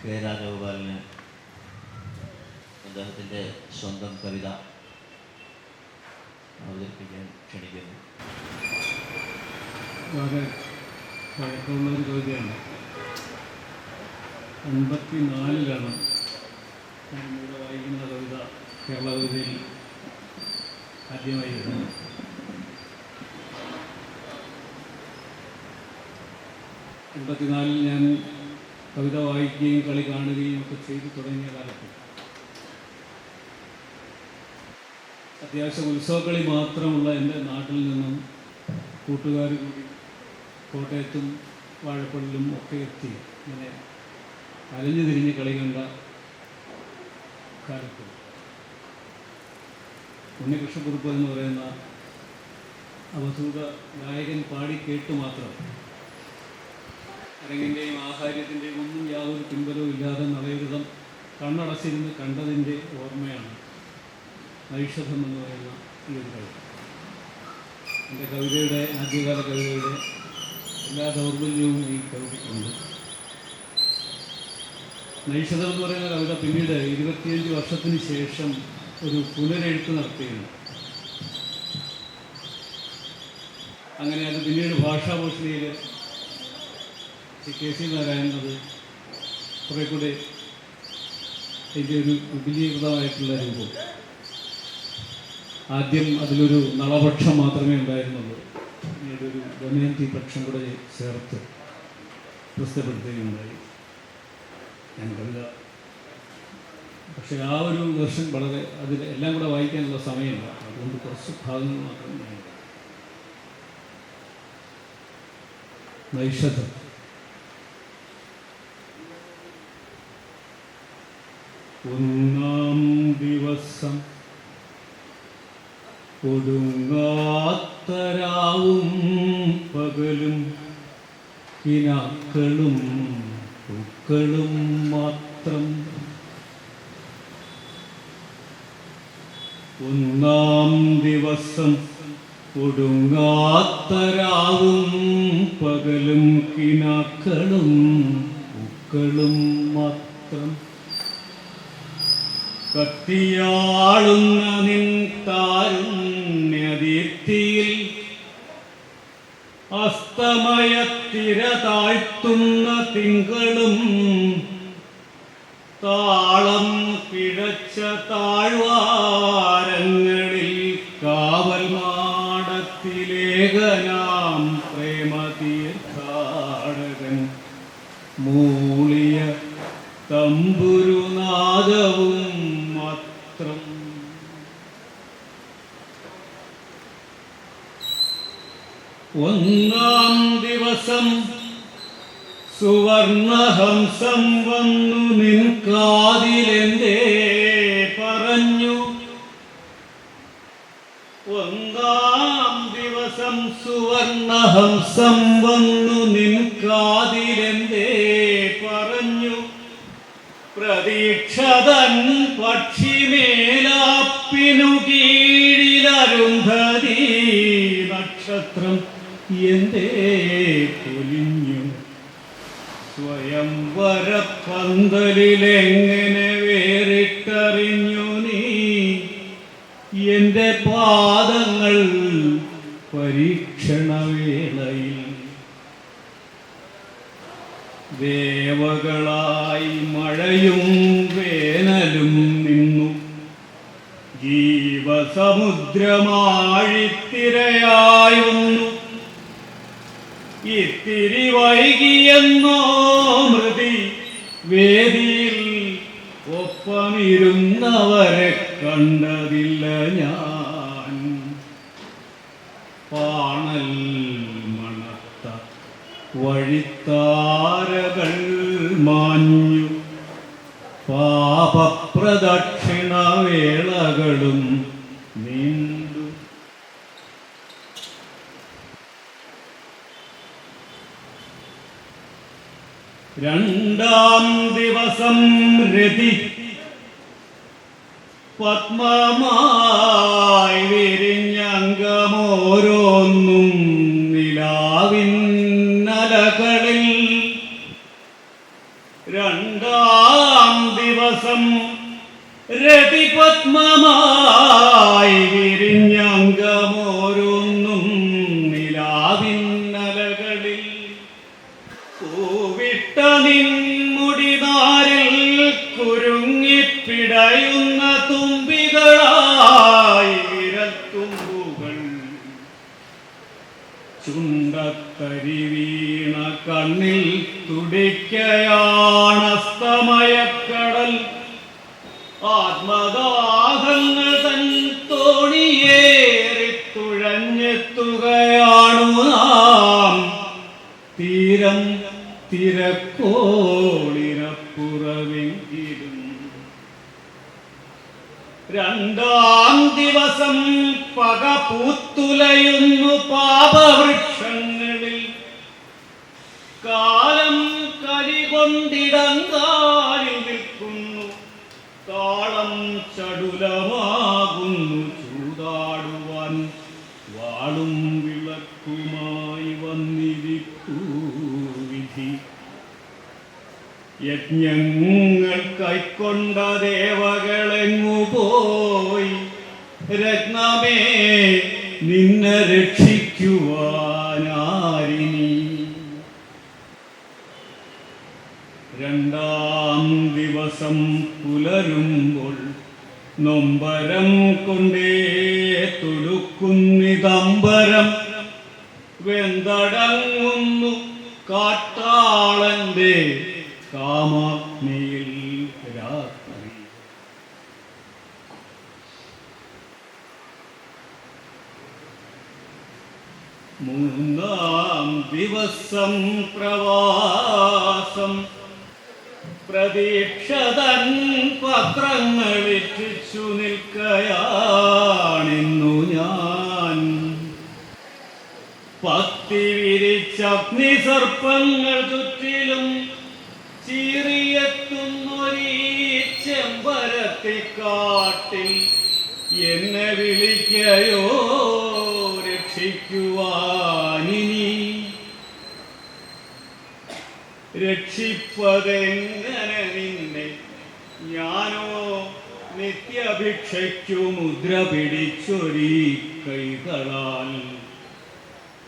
K രാജഗോപാലിന് അദ്ദേഹത്തിൻ്റെ സ്വന്തം കവിത അവതരിപ്പിക്കാൻ ക്ഷണിക്കുന്നു. വളരെ പഴക്കമുള്ളൊരു കവിതയാണ്. 54-ലാണ് ഞാനിവിടെ വായിക്കുന്ന കവിത കേരള കവിതയിൽ ആദ്യമായി വരുന്നത്. 84-ൽ ഞാൻ കവിത വായിക്കുകയും കളി കാണുകയും ഒക്കെ ചെയ്തു തുടങ്ങിയ കാലത്ത് അത്യാവശ്യം ഉത്സവക്കളി മാത്രമുള്ള എൻ്റെ നാട്ടിൽ നിന്നും കൂട്ടുകാർ കൂടി കോട്ടയത്തും വാഴപ്പള്ളിലും ഒക്കെ എത്തി ഇങ്ങനെ അലഞ്ഞു തിരിഞ്ഞ് കളി കണ്ട കാലത്ത് ഉണ്ണികൃഷ്ണക്കുറുപ്പ് എന്ന് പറയുന്ന അവധൂത ഗായകൻ പാടി കേട്ടു മാത്രം അരങ്ങിൻ്റെയും ആഹാര്യത്തിൻ്റെയും ഒന്നും യാതൊരു പിൻബലവും ഇല്ലാതെ നളയരുതം കണ്ണടച്ചിരുന്ന് കണ്ടതിൻ്റെ ഓർമ്മയാണ് ഐഷധം എന്ന് പറയുന്ന ഈ ഒരു കവിത. എൻ്റെ കവിതയുടെ ആദ്യകാല കവിതയുടെ എല്ലാ ദൗർബല്യവും ഈ കവിതയ്ക്കുണ്ട്. നൈഷധം എന്ന് പറയുന്ന കവിത പിന്നീട് 25 വർഷത്തിന് ശേഷം ഒരു പുനരെഴുത്ത് നടത്തുകയാണ്. അങ്ങനെ അത് പിന്നീട് ഭാഷാഭൂഷണിയിൽ KC നാരായണൻ അത് കുറേ കൂടെ അതിൻ്റെ ഒരു വിപുലീകൃതമായിട്ടുള്ള രൂപം. ആദ്യം അതിലൊരു നളപക്ഷം മാത്രമേ ഉണ്ടായിരുന്നുള്ളൂ. പിന്നീട് ഒരു ദമയന്തി പക്ഷം കൂടെ ചേർത്ത് പ്രസിദ്ധപ്പെടുത്തുകയുണ്ടായി ഞാൻ കവിത. പക്ഷേ ആ ഒരു വെർഷൻ വളരെ അതിൽ എല്ലാം കൂടെ വായിക്കാനുള്ള സമയമില്ല. അതുകൊണ്ട് കുറച്ച് ഭാഗങ്ങൾ മാത്രം ഞാൻ നൈഷധം. ഒന്നാം ദിവസം കൊടുങ്ങാത്തരാവും പകലും കിനാക്കളും പൂക്കളും മാത്രം. ഒന്നാം ദിവസം കൊടുങ്ങാത്തരാവും പകലും കിനാക്കളും പൂക്കളും മാത്രം. കത്തിയാളുന്ന നിൻ താരുണ്യദീപ്തിയിൽ അസ്തമയത്തിര താഴ്ത്തുന്ന തിങ്കളും താളം പിഴച്ച താഴ്വാരങ്ങളിൽ കാവൽ മാടത്തിലേകനാം പ്രേമതീർത്ഥാടകൻ മൂളിയ തമ്പുരുനാദവും മാത്രം. ഒന്നാം ദിവസം സുവർണഹംസം വന്നു നിൻ കാതിലെന്തേ പറഞ്ഞു. ഒന്നാം ദിവസം സുവർണഹംസം വന്നു നിൻ കാതിലെന്തേ പറഞ്ഞു. പ്രതീക്ഷതൻ പക്ഷിമേലാപ്പിനു കീഴിലരുന്ധതി നക്ഷത്രം എന്തേ പൊലിഞ്ഞു. സ്വയംവരപ്പന്തലിലെങ്ങനെ വേറിട്ടറിഞ്ഞു നീ എൻ്റെ പാദങ്ങൾ പരീക്ഷണവേളയിൽ. ദേവകളായി മഴയും വേനലും നിന്നു ജീവസമുദ്രമാഴിത്തിരയായൊന്നു. ഇത്തിരി വൈകിയെന്നോ മൃതി വേദിയിൽ ഒപ്പമിരുന്നവരെ കണ്ടതില്ല ഞാൻ. പാണൽ മണത്ത വഴിത്താരകൾ മാഞ്ഞു പാപപ്രദക്ഷിണവേളകളും നീണ്ടു. രണ്ടാം ദിവസം രതി പത്മമായി വിരിഞ്ഞംഗമോരോന്നും നിലാവിന്നലകളിൽ രണ്ടാം ദിവസം രതിപത്മമായി വിരിഞ്ഞംഗമോരോന്നും നിലാവിന്നലകളിൽ പൂവിട്ട നിൻമുടിനാരിൽ കുരുങ്ങിപ്പിടയുന്ന തുമ്പികളായി വിരൽത്തുമ്പുകൾ ചുണ്ടത്തരി വീണ കണ്ണിൽ തുടിക്കയാണസ്തമയക്കടൽ ആത്മദാഹങ്ങൾ തൻ തോണിയേറി തുഴഞ്ഞെത്തുകയാണു നാം തീരം തിരക്കോളിരപ്പുറവെങ്കിലും രണ്ടാം ദിവസം പക പൂത്തുലയുന്നു പാപവൃക്ഷങ്ങളിൽ കാലം കരികൊണ്ടിടങ്കാലിൽ നിൽക്കുന്നു താളം ചടുലമാകുന്നു ചൂതാടുവാൻ വാളും വിളക്കുമായി വന്നിരിപ്പൂ വിധി യജ്ഞങ്ങൾ കൈക്കൊണ്ട ദേവകളെങ്ങു പോയി രത്നമേ നിന്നെ രക്ഷിക്കുവാനാരിനി രണ്ടാം ദിവസം പുലരുമ്പോൾ നൊമ്പരം കൊണ്ടേ തുടുക്കുന്നിതമ്പരം വെന്തടങ്ങുന്നു കാട്ടാളന്റെ കാമാഗ്നിയിൽ രാത്രി മൂന്നാം ദിവസം പ്രവാസം പ്രതീക്ഷതൻ പത്രങ്ങളിച്ചു നിൽക്കയാണിന്നു ഞാൻ പത്തി വിരിച്ച അഗ്നിസർപ്പങ്ങൾ ചുറ്റിലും ചീറിയെത്തുന്നൊരീ ചെമ്പരത്തിക്കാട്ടിൽ എന്നെ വിളിക്കയോ രക്ഷിക്കുവാനിനി രക്ഷിപ്പതെങ്ങനെ നിന്നെ ഞാനോ നിത്യഭിക്ഷയ്ക്കു മുദ്ര പിടിച്ചൊരീ കൈകളാൽ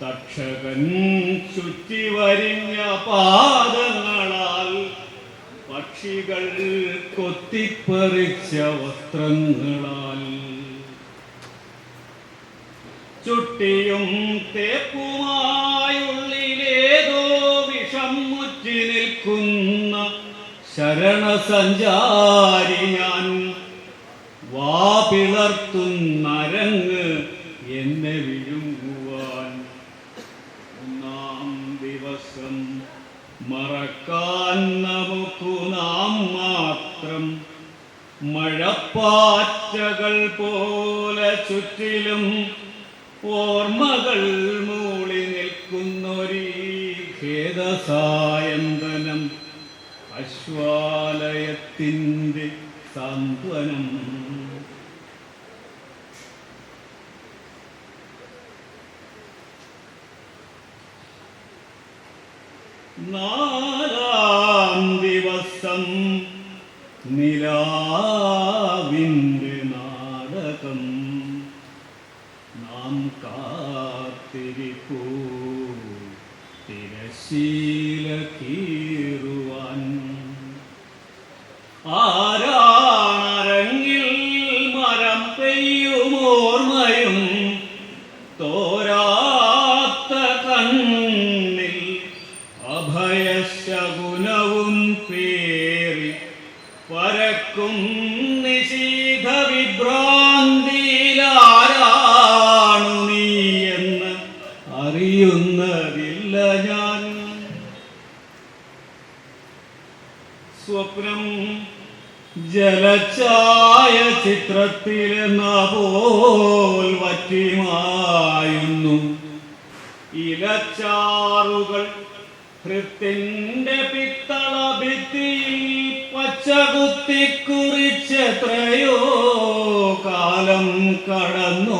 തക്ഷകൻ ചുറ്റി വരിഞ്ഞ പാദങ്ങളാൽ പക്ഷികൾ കൊത്തിപ്പറിച്ച വസ്ത്രങ്ങളാൽ ചുട്ടിയും തേപ്പുമായുള്ളിലേതോ വിഷം മുറ്റി നിൽക്കുന്ന ശരണസഞ്ചാരി ഞാൻ വാ പിളർത്തുന്നരങ്ങ് എന്നെ വിഴുങ്ങുവാൻ ഒന്നാം ദിവസം മറക്കാൻ നമുക്കു നാം മാത്രം മഴപ്പാറ്റകൾ പോലെ ചുറ്റിലും ഓർമ്മകൾ മൂളി നിൽക്കുന്നൊരീ ഖേദസായന്തനം അശ്വാലയത്തിൻ്റെ സാന്ത്വനം നാലാം ദിവസം നിലാവിൻ്റെ നാടകം നാം കാത്തിരിപ്പൂ തിരശീല കീറുവാൻ ആരാണരങ്ങിൽ മരം പെയ്യുമോർമ്മയും തോരാത്ത കണ്ണിൽ അഭയശകുനവും പേറി പരക്കും നിശീധ വിഭ്രാന്തിയിലാരാണു നീ എന്ന് അറിയുന്നതില്ല ഞാൻ സ്വപ്നം ജലച്ചായ ചിത്രത്തിലെന്ന പോൽ വറ്റിമായുന്നു ഇലച്ചാറുകൾ ഹൃത്തിൻ്റെ പിത്തള ഭിത്തിയിൽ പച്ചകുത്തിക്കുറിച്ചെത്രയോ കാലം കടന്നുപോയെങ്കിലും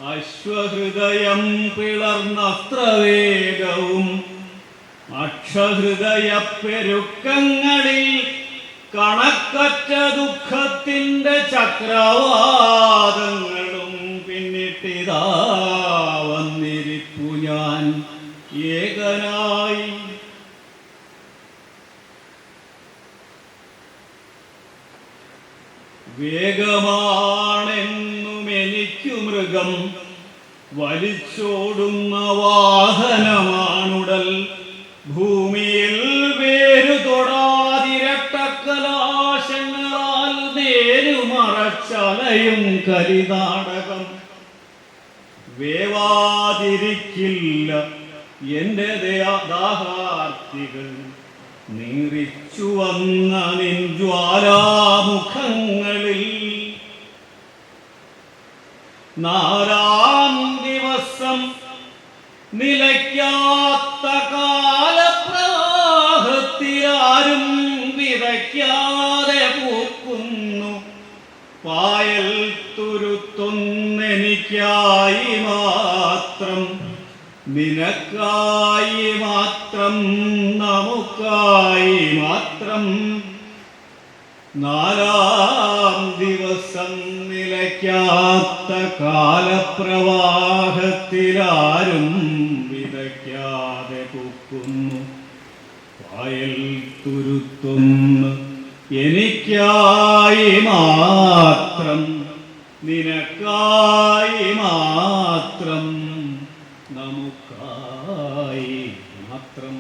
അശ്വഹൃദയം പിളർന്നസ്ത്രവേഗവും അക്ഷഹൃദയ പെരുക്കങ്ങളിൽ കണക്കറ്റ ദുഃഖത്തിൻ്റെ ചക്രവാതങ്ങളും പിന്നിട്ടിതാ വന്നിരിപ്പു ഞാൻ ഏകനായി. വേഗമാണെന്നും എനിക്കു മൃഗം, വലിച്ചോടുന്ന വാഹനമാണുടൽ. ഭൂമിയിൽ വേരു തൊടാതിരട്ടക്കലാശങ്ങളാൽ നേരുമറച്ചലയും കരിനാടകം. വേവാതിരിക്കില്ല എൻ്റെ ദാഹാർത്തികൾ, നീറിച്ചു വന്ന നിൻ ജ്വാലാമുഖങ്ങളിൽ. നാലാം ദിവസം നിലയ്ക്കാത്ത കാലപ്രവാഹത്തിലാരും വിതയ്ക്കാതെ പൂക്കുന്നു. പായൽ തുരുത്തൊന്നെനിക്കായി മാത്രം, നിനക്കായി മാത്രം, നമുക്കായി മാത്രം. നാലാം ദിവസം നിലയ്ക്കാത്ത കാലപ്രവാഹത്തിലാരും വിതയ്ക്കാതെ പൂക്കുന്നു. പായൽ തുരുത്തൊന്ന് എനിക്കായി മാത്രം, നിനക്കായി മാത്രം, നമുക്കായി മാത്രം.